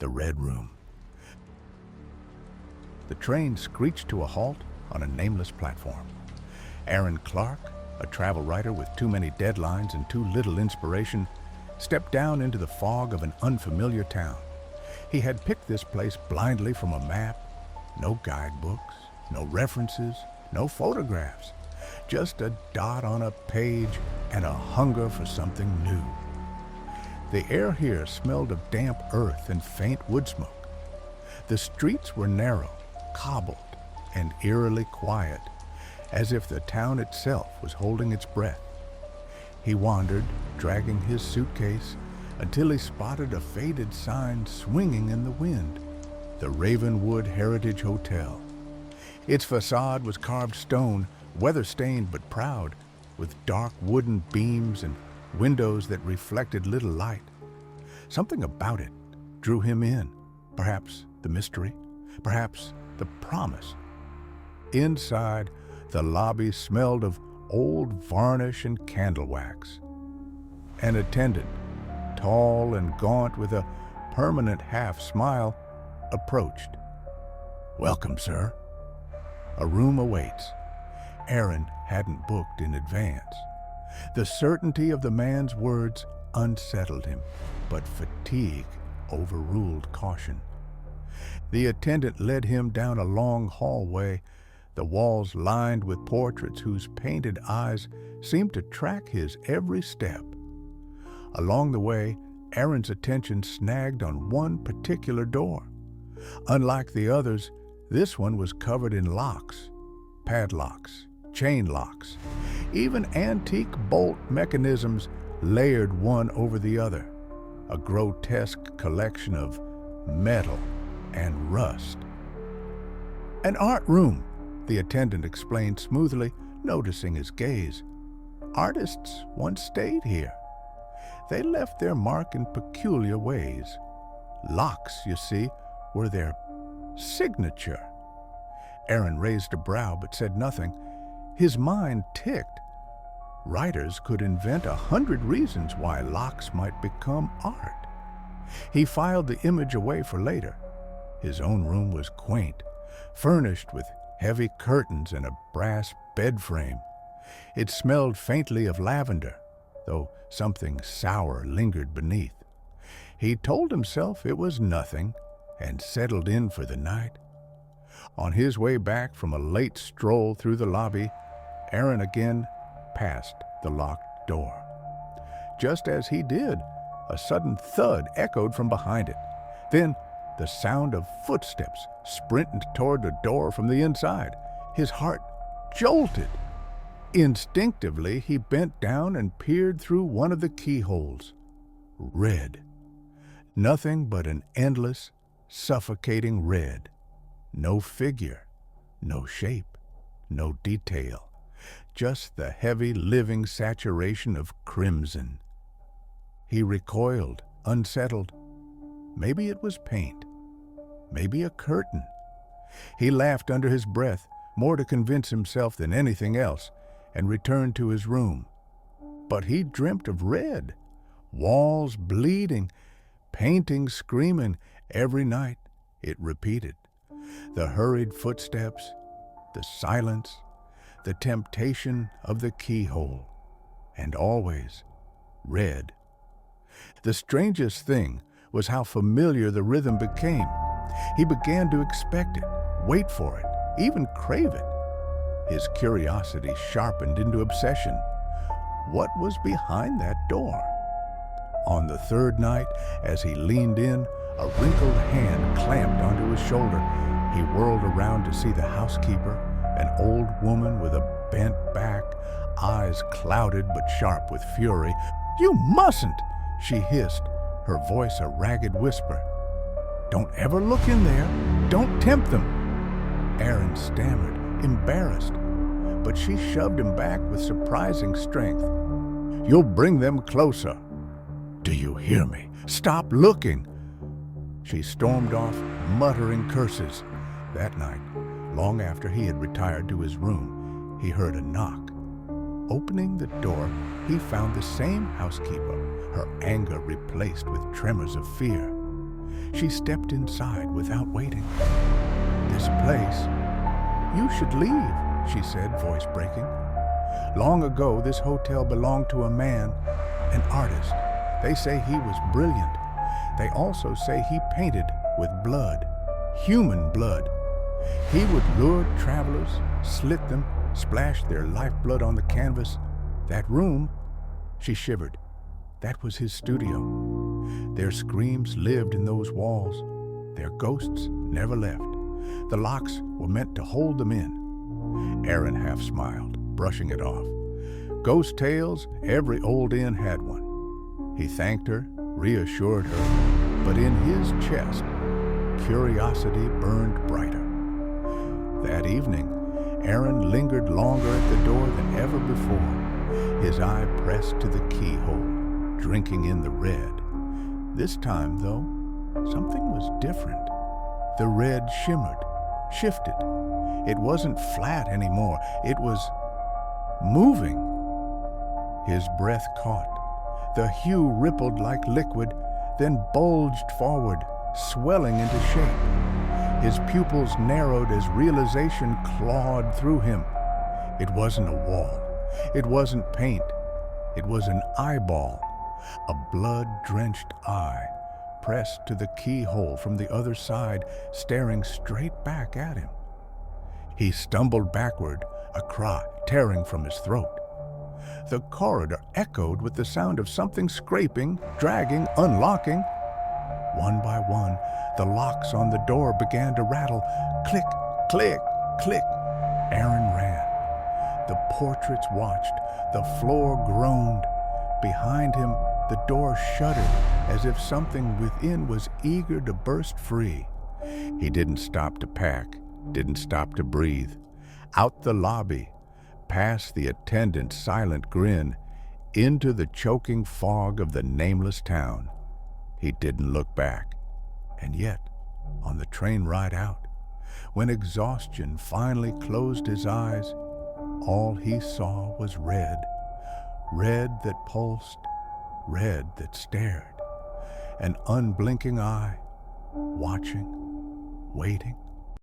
the Red Room. The train screeched to a halt on a nameless platform. Aaron Clark, a travel writer with too many deadlines and too little inspiration, stepped down into the fog of an unfamiliar town. He had picked this place blindly from a map. No guidebooks, no references, no photographs. Just a dot on a page and a hunger for something new. The air here smelled of damp earth and faint wood smoke. The streets were narrow, cobbled, and eerily quiet, as if the town itself was holding its breath. He wandered, dragging his suitcase, until he spotted a faded sign swinging in the wind. The Ravenwood Heritage Hotel. Its facade was carved stone, weather-stained but proud, with dark wooden beams and windows that reflected little light. Something about it drew him in. Perhaps the mystery, perhaps the promise. Inside, the lobby smelled of old varnish and candle wax. An attendant, tall and gaunt with a permanent half-smile, approached. "Welcome, sir. A room awaits." Aaron hadn't booked in advance. The certainty of the man's words unsettled him, but fatigue overruled caution. The attendant led him down a long hallway, the walls lined with portraits whose painted eyes seemed to track his every step. Along the way, Aaron's attention snagged on one particular door. Unlike the others, this one was covered in locks, padlocks, chain locks, even antique bolt mechanisms layered one over the other, a grotesque collection of metal and rust. "An art room," the attendant explained smoothly, noticing his gaze. "Artists once stayed here. They left their mark in peculiar ways. Locks, you see, were their signature." Aaron raised a brow but said nothing. His mind ticked. Writers could invent 100 reasons why locks might become art. He filed the image away for later. His own room was quaint, furnished with heavy curtains and a brass bed frame. It smelled faintly of lavender, though something sour lingered beneath. He told himself it was nothing and settled in for the night. On his way back from a late stroll through the lobby, Aaron again passed the locked door. Just as he did, a sudden thud echoed from behind it. Then the sound of footsteps sprinted toward the door from the inside. His heart jolted. Instinctively, he bent down and peered through one of the keyholes. Red. Nothing but an endless, suffocating red. No figure, no shape, no detail. Just the heavy, living saturation of crimson. He recoiled, unsettled. Maybe it was paint. Maybe a curtain. He laughed under his breath, more to convince himself than anything else, and returned to his room. But he dreamt of red, walls bleeding, paintings screaming. Every night it repeated. The hurried footsteps, the silence, the temptation of the keyhole, and always red. The strangest thing was how familiar the rhythm became. He began to expect it, wait for it, even crave it. His curiosity sharpened into obsession. What was behind that door? On the third night, as he leaned in, a wrinkled hand clamped onto his shoulder. He whirled around to see the housekeeper, an old woman with a bent back, eyes clouded but sharp with fury. "You mustn't!" she hissed, her voice a ragged whisper. "Don't ever look in there. Don't tempt them." Aaron stammered, embarrassed, but she shoved him back with surprising strength. "You'll bring them closer. Do you hear me? Stop looking." She stormed off, muttering curses. That night, long after he had retired to his room, he heard a knock. Opening the door, he found the same housekeeper, her anger replaced with tremors of fear. She stepped inside without waiting. "This place, you should leave," she said, voice breaking. "Long ago, this hotel belonged to a man, an artist. They say he was brilliant. They also say he painted with blood, human blood. He would lure travelers, slit them, splash their lifeblood on the canvas. That room," she shivered, "that was his studio. Their screams lived in those walls. Their ghosts never left. The locks were meant to hold them in." Aaron half smiled, brushing it off. Ghost tales, every old inn had one. He thanked her, reassured her, but in his chest, curiosity burned brighter. That evening, Aaron lingered longer at the door than ever before, his eye pressed to the keyhole, drinking in the red. This time, though, something was different. The red shimmered, shifted. It wasn't flat anymore. It was moving. His breath caught. The hue rippled like liquid, then bulged forward, swelling into shape. His pupils narrowed as realization clawed through him. It wasn't a wall. It wasn't paint. It was an eyeball, a blood-drenched eye, pressed to the keyhole from the other side, staring straight back at him. He stumbled backward, a cry tearing from his throat. The corridor echoed with the sound of something scraping, dragging, unlocking. One by one, the locks on the door began to rattle. Click, click, click. Aaron ran. The portraits watched. The floor groaned. Behind him, the door shuddered, as if something within was eager to burst free. He didn't stop to pack, didn't stop to breathe. Out the lobby, past the attendant's silent grin, into the choking fog of the nameless town. He didn't look back. And yet, on the train ride out, when exhaustion finally closed his eyes, all he saw was red. Red that pulsed, red that stared. An unblinking eye, watching, waiting.